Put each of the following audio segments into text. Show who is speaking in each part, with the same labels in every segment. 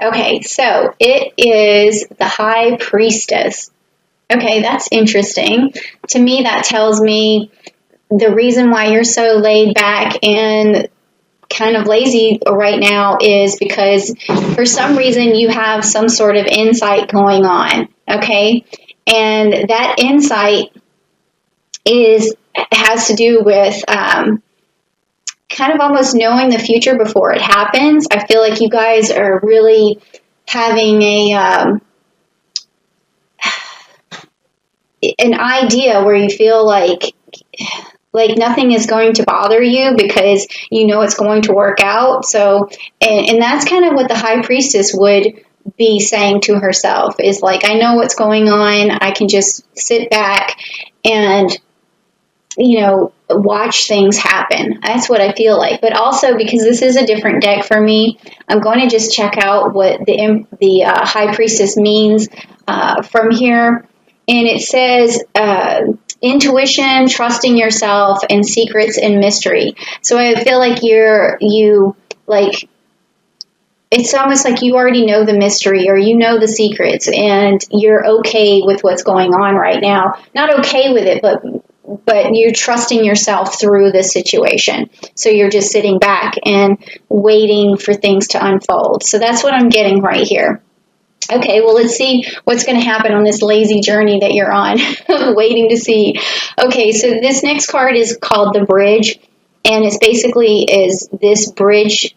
Speaker 1: Okay, so it is the High Priestess. Okay, that's interesting. To me, that tells me the reason why you're so laid back and kind of lazy right now is because for some reason you have some sort of insight going on. Okay, and that insight has to do with kind of almost knowing the future before it happens. I feel like you guys are really having an idea where you feel like nothing is going to bother you because you know it's going to work out. So, and that's kind of what the High Priestess would be saying to herself is like, I know what's going on. I can just sit back and, watch things happen. That's what I feel like. But also because this is a different deck for me, I'm going to just check out what the High Priestess means from here. And it says intuition, trusting yourself, and secrets and mystery. So I feel like it's almost like you already know the mystery or you know the secrets and you're okay with what's going on right now. Not okay with it, but you're trusting yourself through this situation. So you're just sitting back and waiting for things to unfold. So that's what I'm getting right here. Okay, well, let's see what's going to happen on this lazy journey that you're on, waiting to see. Okay, so this next card is called the Bridge, and it's basically is this bridge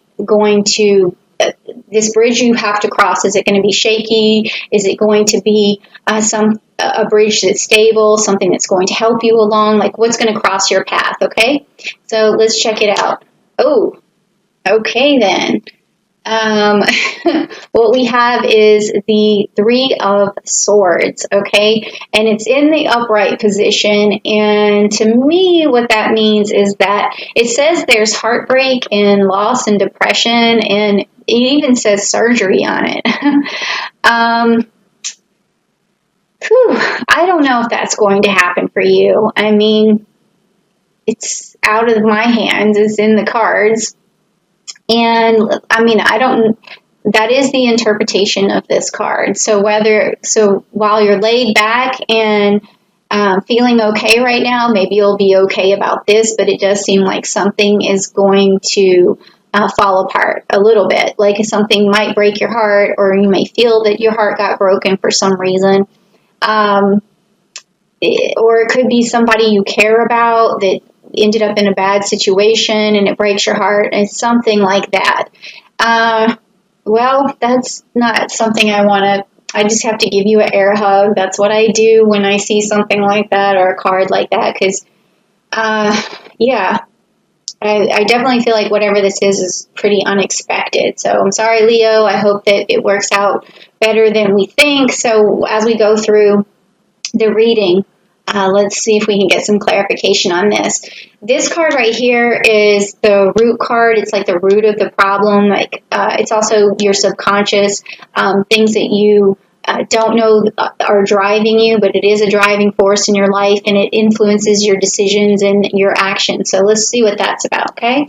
Speaker 1: you have to cross. Is it going to be shaky? Is it going to be a bridge that's stable, something that's going to help you along? Like what's going to cross your path, okay? So let's check it out. Oh, okay then. What we have is the Three of Swords, okay? And it's in the upright position. And to me, what that means is that it says there's heartbreak and loss and depression, and it even says surgery on it. I don't know if that's going to happen for you. I mean, it's out of my hands. It's in the cards. And I mean, that is the interpretation of this card. So while you're laid back and feeling okay right now, maybe you'll be okay about this, but it does seem like something is going to fall apart a little bit. Like something might break your heart, or you may feel that your heart got broken for some reason. Or it could be somebody you care about that ended up in a bad situation and it breaks your heart, and something like that. Well, that's not something I just have to give you an air hug. That's what I do when I see something like that or a card like that, because, I definitely feel like whatever this is pretty unexpected. So I'm sorry, Leo. I hope that it works out better than we think. So as we go through the reading, let's see if we can get some clarification on this. This card right here is the root card. It's like the root of the problem. Like it's also your subconscious, things that you don't know are driving you, but it is a driving force in your life, and it influences your decisions and your actions. So let's see what that's about, okay?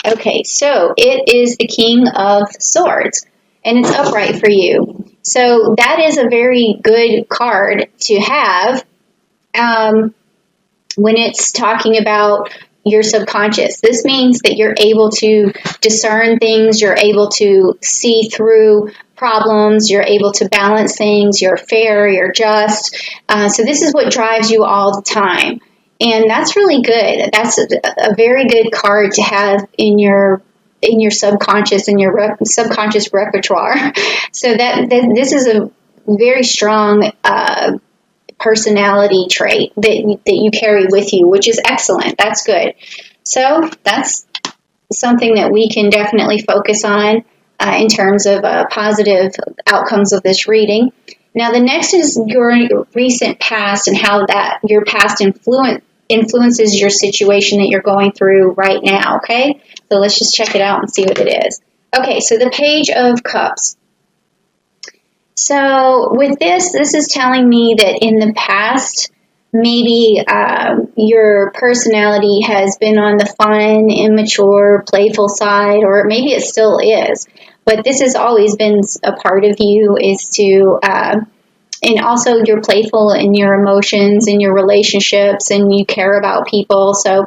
Speaker 1: Okay, so it is the King of Swords, and it's upright for you. So that is a very good card to have when it's talking about your subconscious. This means that you're able to discern things, you're able to see through problems, you're able to balance things, you're fair, you're just. So this is what drives you all the time. And that's really good. That's a very good card to have in your subconscious, in your subconscious repertoire. So that this is a very strong personality trait that you carry with you, which is excellent. That's good. So that's something that we can definitely focus on in terms of positive outcomes of this reading. Now, the next is your recent past and how that your past influences your situation that you're going through right now, okay? So let's just check it out and see what it is. Okay, so the Page of Cups. So with this is telling me that in the past, maybe your personality has been on the fun, immature, playful side, or maybe it still is. but this has always been a part of you, is to, and also you're playful in your emotions and your relationships, and you care about people. So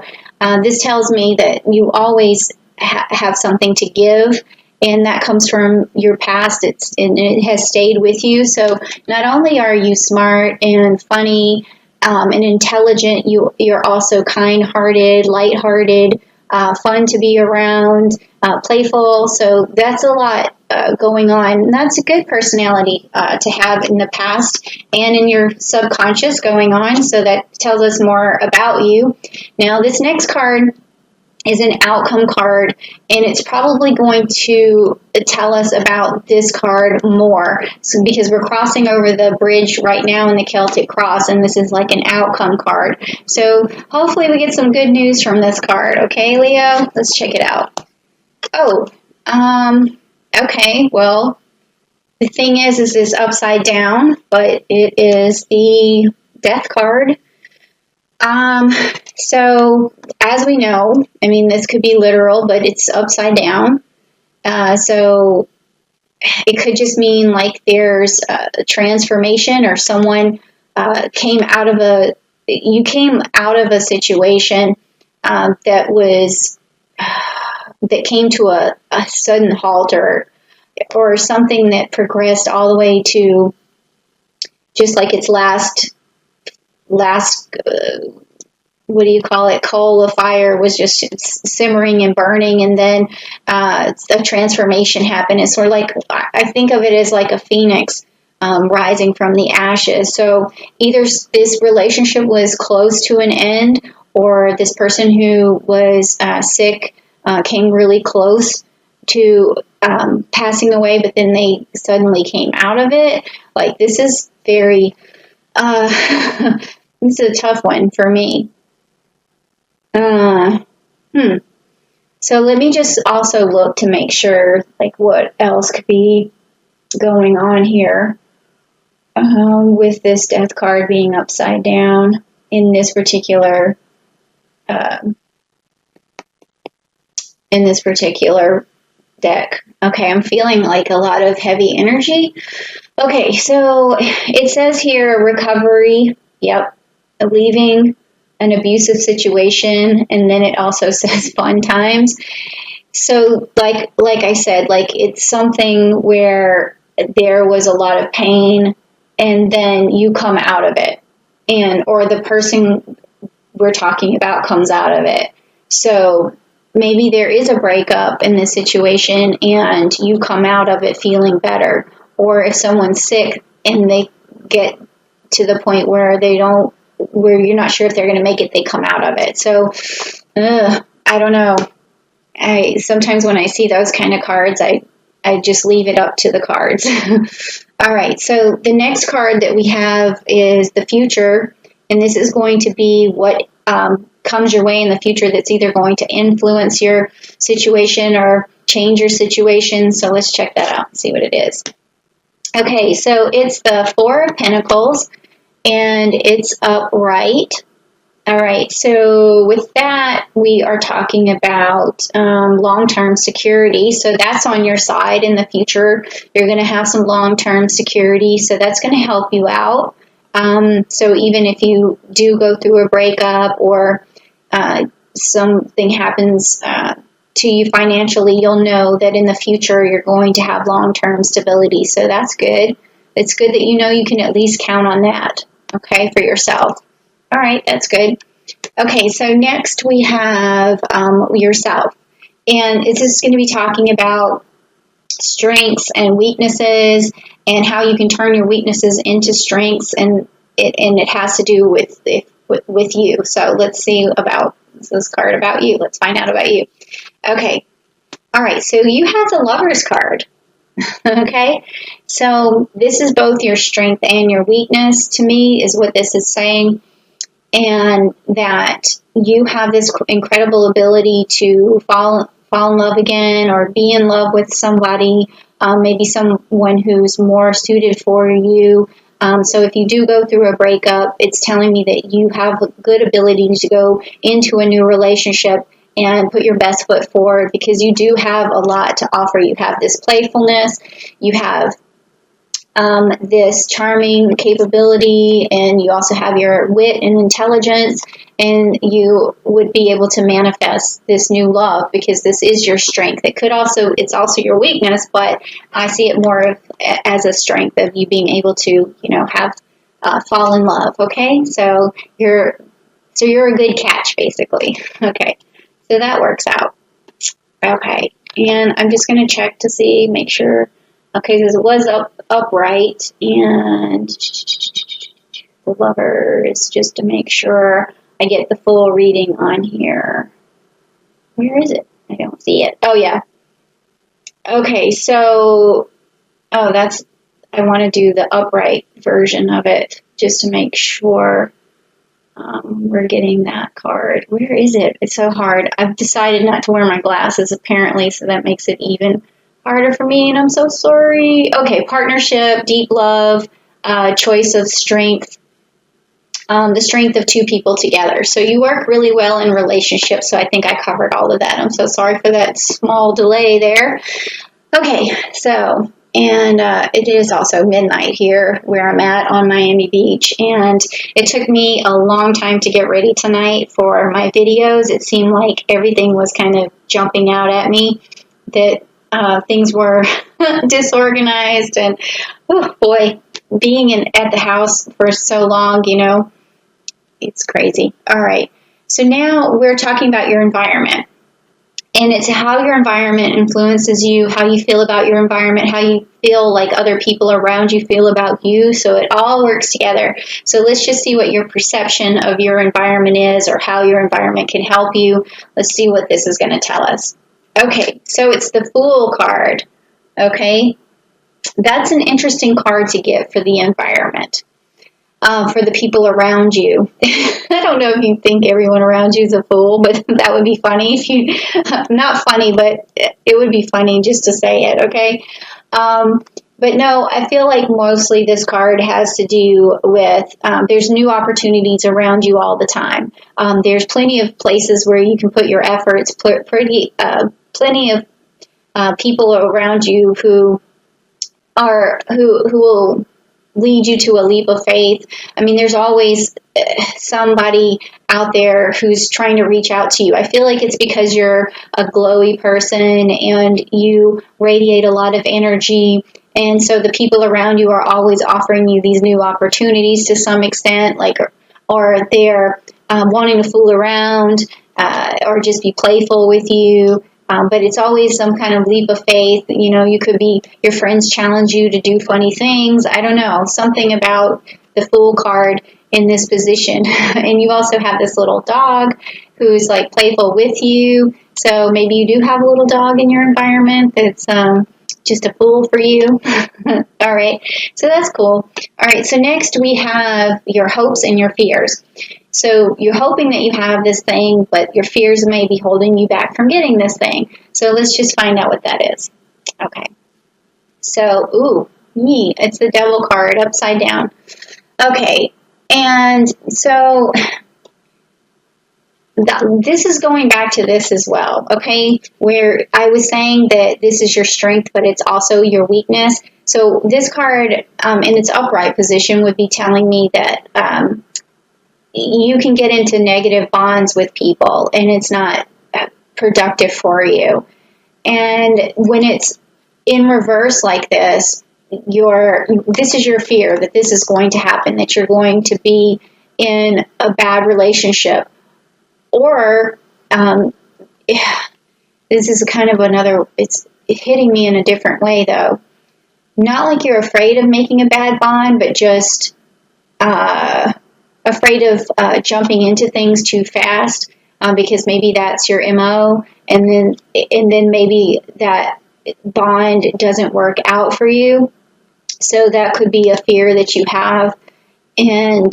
Speaker 1: this tells me that you always have something to give, and that comes from your past. And it has stayed with you. So not only are you smart and funny and intelligent, you're also kind-hearted, light-hearted, fun to be around, playful. So that's a lot going on. And that's a good personality to have in the past and in your subconscious going on. So that tells us more about you. Now, this next card is an outcome card, and it's probably going to tell us about this card more, because we're crossing over the bridge right now in the Celtic Cross, and this is like an outcome card. So hopefully we get some good news from this card. Okay, Leo, let's check it out. Oh, okay, well, the thing is this upside down, but it is the Death card. So as we know, I mean, this could be literal, but it's upside down. So it could just mean like there's a transformation, or someone came out of a situation that came to a sudden halt, or something that progressed all the way to just like its last what do you call it, coal of fire was just simmering and burning, and then a transformation happened. It's sort of like, I think of it as like a phoenix rising from the ashes. So either this relationship was close to an end, or this person who was sick came really close to passing away, but then they suddenly came out of it. Like, this is very this is a tough one for me. So let me just also look to make sure, like, what else could be going on here with this Death card being upside down in this particular deck. Okay, I'm feeling like a lot of heavy energy. Okay, so it says here recovery. Yep, leaving an abusive situation, and then it also says fun times. So like I said, like, it's something where there was a lot of pain, and then you come out of it, or the person we're talking about comes out of it. So maybe there is a breakup in this situation, and you come out of it feeling better. Or if someone's sick and they get to the point where where you're not sure if they're going to make it, they come out of it. So, I don't know. Sometimes when I see those kind of cards, I just leave it up to the cards. All right. So the next card that we have is the future, and this is going to be what comes your way in the future that's either going to influence your situation or change your situation. So let's check that out and see what it is. Okay, so it's the Four of Pentacles, and it's upright. All right, so with that, we are talking about long-term security. So that's on your side in the future. You're going to have some long-term security, so that's going to help you out. So even if you do go through a breakup, or something happens to you financially, you'll know that in the future you're going to have long-term stability. So that's good. It's good that you know you can at least count on that, okay, for yourself. All right, that's good. Okay, so next we have yourself. And this is going to be talking about strengths and weaknesses, and how you can turn your weaknesses into strengths, and it has to do with you. So let's see about this card about you. Let's find out about you. Okay. All right. So you have the Lover's card. Okay. So this is both your strength and your weakness, to me, is what this is saying. And that you have this incredible ability to fall in love again, or be in love with somebody, maybe someone who's more suited for you. So if you do go through a breakup, it's telling me that you have a good ability to go into a new relationship and put your best foot forward, because you do have a lot to offer. You have this playfulness, you have this charming capability, and you also have your wit and intelligence, and you would be able to manifest this new love, because this is your strength. It's also your weakness, but I see it more as a strength of you being able to, have fall in love. Okay, so you're a good catch, basically. Okay, so that works out. Okay, and I'm just going to check to see, make sure. Okay, because it was upright, and the Lovers, just to make sure I get the full reading on here. Where is it? I don't see it. Oh, yeah. Okay, so, I want to do the upright version of it, just to make sure we're getting that card. Where is it? It's so hard. I've decided not to wear my glasses, apparently, so that makes it even harder for me, and I'm so sorry. Okay, partnership, deep love, choice of strength, the strength of two people together. So you work really well in relationships, so I think I covered all of that. I'm so sorry for that small delay there. Okay, so, and it is also midnight here where I'm at on Miami Beach, and it took me a long time to get ready tonight for my videos. It seemed like everything was kind of jumping out at me, that things were disorganized, and oh boy, being at the house for so long, it's crazy. All right, so now we're talking about your environment, and it's how your environment influences you, how you feel about your environment, how you feel like other people around you feel about you, so it all works together. So let's just see what your perception of your environment is, or how your environment can help you. Let's see what this is going to tell us. Okay, so it's the Fool card, okay? That's an interesting card to get for the environment, for the people around you. I don't know if you think everyone around you is a fool, but that would be funny. Not funny, but it would be funny just to say it, okay? But no, I feel like mostly this card has to do with there's new opportunities around you all the time. There's plenty of places where you can put your efforts, plenty of people around you who will lead you to a leap of faith. I mean, there's always somebody out there who's trying to reach out to you. I feel like it's because you're a glowy person and you radiate a lot of energy. And so the people around you are always offering you these new opportunities to some extent, or they're wanting to fool around or just be playful with you. But it's always some kind of leap of faith. You could be, your friends challenge you to do funny things. I don't know, something about the Fool card in this position. And you also have this little dog who's like playful with you. So maybe you do have a little dog in your environment that's just a fool for you. All right, so that's cool. All right, so next we have your hopes and your fears. So you're hoping that you have this thing, but your fears may be holding you back from getting this thing. So let's just find out what that is. Okay. So, it's the Devil card upside down. Okay. And so this is going back to this as well, okay? Where I was saying that this is your strength, but it's also your weakness. So this card in its upright position would be telling me that you can get into negative bonds with people, and it's not productive for you. And when it's in reverse like this, this is your fear that this is going to happen, that you're going to be in a bad relationship. Or this is kind of it's hitting me in a different way, though. Not like you're afraid of making a bad bond, but just afraid of jumping into things too fast, because maybe that's your MO, and then maybe that bond doesn't work out for you. So that could be a fear that you have. And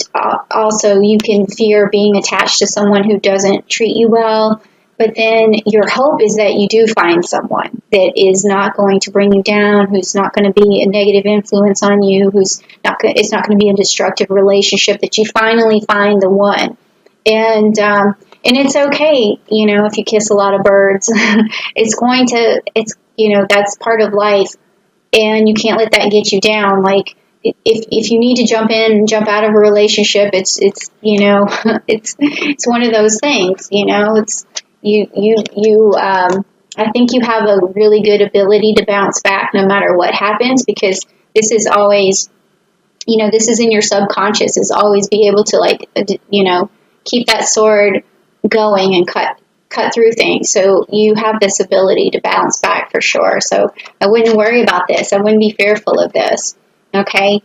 Speaker 1: also you can fear being attached to someone who doesn't treat you well. But then your hope is that you do find someone that is not going to bring you down, who's not going to be a negative influence on you, it's not going to be a destructive relationship, that you finally find the one. And And it's okay, you know, if you kiss a lot of birds. That's part of life. And you can't let that get you down. Like, if you need to jump in and jump out of a relationship, it's it's one of those things, you know. It's I think you have a really good ability to bounce back no matter what happens, because this is always, this is in your subconscious, is always be able to, like, keep that sword going and cut through things. So you have this ability to bounce back for sure. So I wouldn't worry about this. I wouldn't be fearful of this. Okay.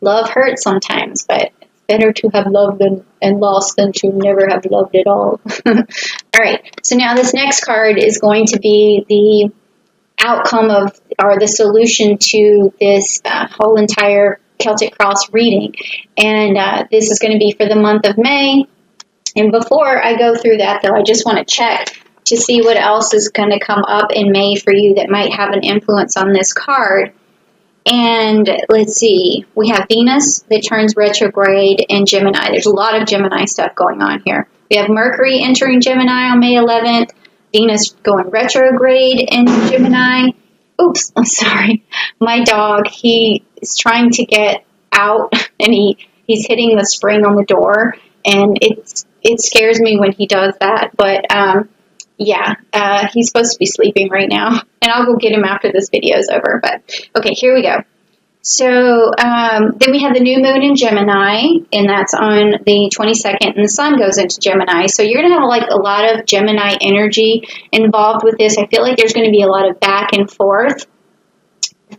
Speaker 1: Love hurts sometimes, but it's better to have loved and lost than to never have loved at all. All right. So now this next card is going to be the outcome of, or the solution to this whole entire Celtic Cross reading. And this is going to be for the month of May. And before I go through that, though, I just want to check to see what else is going to come up in May for you that might have an influence on this card. And let's see, we have Venus that turns retrograde in Gemini. There's a lot of Gemini stuff going on here. We have Mercury entering Gemini on May 11th, Venus going retrograde in Gemini. Oops, I'm sorry. My dog, he is trying to get out, and he's hitting the spring on the door, and it scares me when he does that. But he's supposed to be sleeping right now, and I'll go get him after this video is over. But okay, here we go. So then we have the new moon in Gemini, and that's on the 22nd, and the sun goes into Gemini. So you're going to have like a lot of Gemini energy involved with this. I feel like there's going to be a lot of back and forth,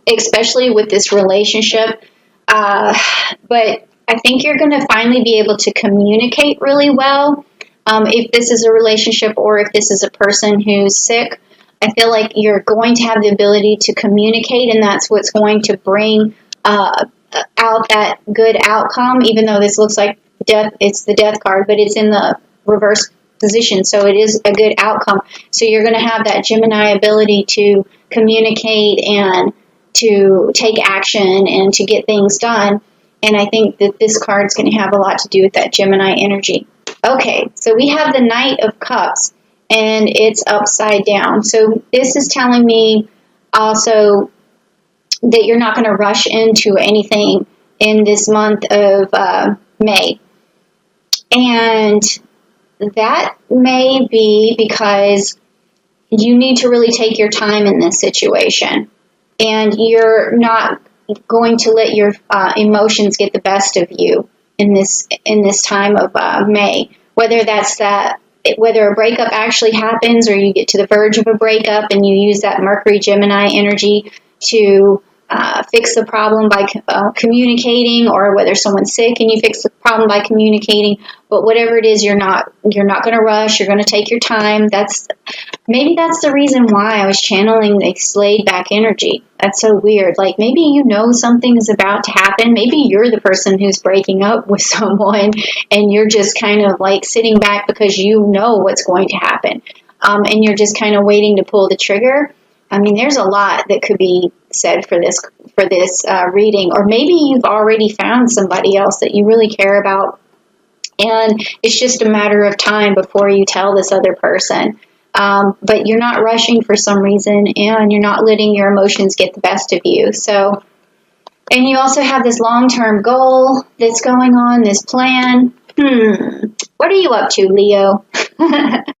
Speaker 1: especially with this relationship. But I think you're going to finally be able to communicate really well. If this is a relationship or if this is a person who's sick, I feel like you're going to have the ability to communicate, and that's what's going to bring out that good outcome, even though this looks like death. It's the death card, but it's in the reverse position, so it is a good outcome. So you're going to have that Gemini ability to communicate and to take action and to get things done. And I think that this card's going to have a lot to do with that Gemini energy. Okay, so we have the Knight of Cups, and it's upside down. So this is telling me also that you're not going to rush into anything in this month of May. And that may be because you need to really take your time in this situation. And you're not going to let your emotions get the best of you in this time of May. Whether a breakup actually happens, or you get to the verge of a breakup and you use that Mercury Gemini energy to fix the problem by communicating, or whether someone's sick and you fix the problem by communicating. But whatever it is, you're not going to rush. You're going to take your time. Maybe that's the reason why I was channeling this laid back energy. That's so weird. Like, maybe you know something is about to happen. Maybe you're the person who's breaking up with someone, and you're just kind of like sitting back because you know what's going to happen, and you're just kind of waiting to pull the trigger. I mean, there's a lot that could be said for this reading. Or maybe you've already found somebody else that you really care about, and it's just a matter of time before you tell this other person. But you're not rushing for some reason, and you're not letting your emotions get the best of you. So, and you also have this long-term goal that's going on, this plan. What are you up to, Leo?